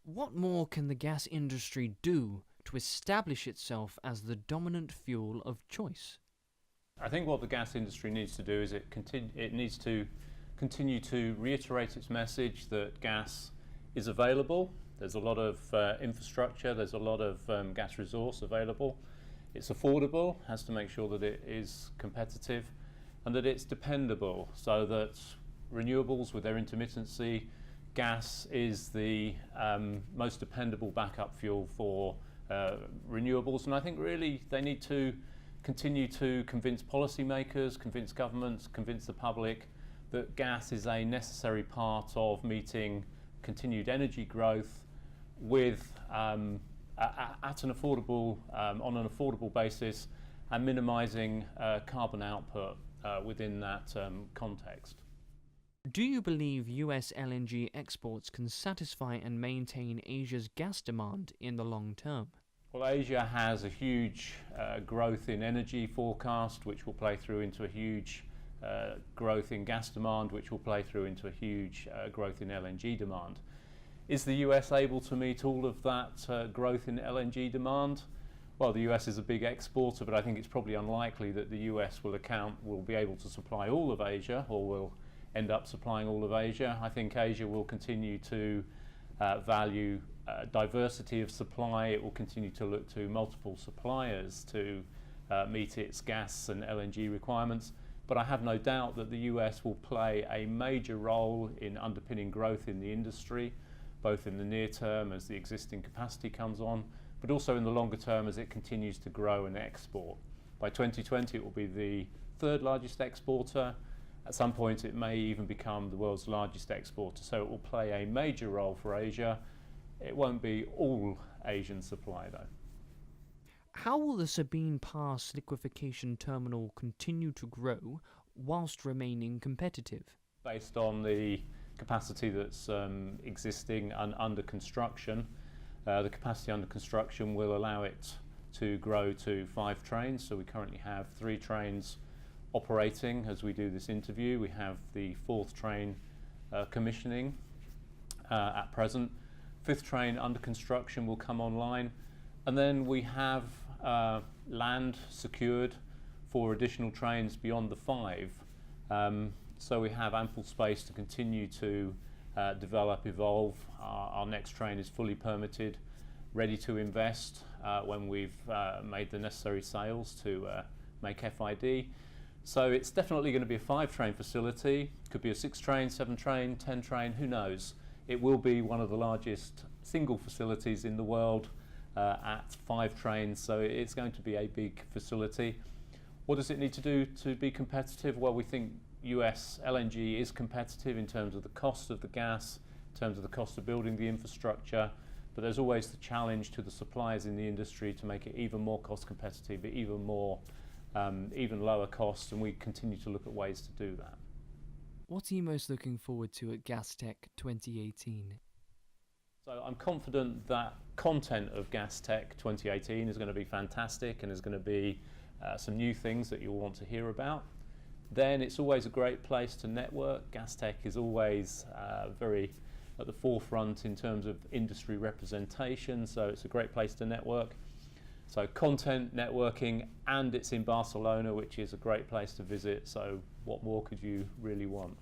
What more can the gas industry do to establish itself as the dominant fuel of choice? I think what the gas industry needs to do is it needs to continue to reiterate its message that gas is available. There's a lot of infrastructure, there's a lot of gas resource available. It's affordable, has to make sure that it is competitive and that it's dependable, so that renewables with their intermittency, gas is the most dependable backup fuel for renewables. And I think really they need to continue to convince policymakers, convince governments, convince the public that gas is a necessary part of meeting continued energy growth with at an affordable on an affordable basis and minimising carbon output within that context. Do you believe US LNG exports can satisfy and maintain Asia's gas demand in the long term? Well, Asia has a huge growth in energy forecast, which will play through into a huge growth in gas demand, which will play through into a huge growth in LNG demand. Is the US able to meet all of that growth in LNG demand? Well, the US is a big exporter, but I think it's probably unlikely that the US will be able to supply all of Asia, or will end up supplying all of Asia. I think Asia will continue to value diversity of supply. It will continue to look to multiple suppliers to meet its gas and LNG requirements. But I have no doubt that the US will play a major role in underpinning growth in the industry, both in the near term as the existing capacity comes on, but also in the longer term as it continues to grow and export. By 2020 it will be the third largest exporter. At some point it may even become the world's largest exporter, so it will play a major role for Asia. It won't be all Asian supply though. How will the Sabine Pass liquefaction terminal continue to grow whilst remaining competitive? Based on the capacity that's existing and under construction, the capacity under construction will allow it to grow to 5 trains. So we currently have 3 trains operating as we do this interview. We have the 4th train commissioning at present. 5th train under construction will come online, and then we have land secured for additional trains beyond the 5. So we have ample space to continue to develop, evolve. Our next train is fully permitted, ready to invest when we've made the necessary sales to make FID. So it's definitely going to be a 5-train facility. Could be a 6-train, 7-train, 10-train, who knows. It will be one of the largest single facilities in the world at 5 trains, so it's going to be a big facility. What does it need to do to be competitive? Well, we think US LNG is competitive in terms of the cost of the gas, in terms of the cost of building the infrastructure, but there's always the challenge to the suppliers in the industry to make it even more cost competitive, even lower cost, and we continue to look at ways to do that. What are you most looking forward to at Gastech 2018? So I'm confident that content of Gastech 2018 is going to be fantastic and is going to be some new things that you'll want to hear about. Then it's always a great place to network. Gastech is always very at the forefront in terms of industry representation, so it's a great place to network. So content, networking, and it's in Barcelona, which is a great place to visit, so what more could you really want?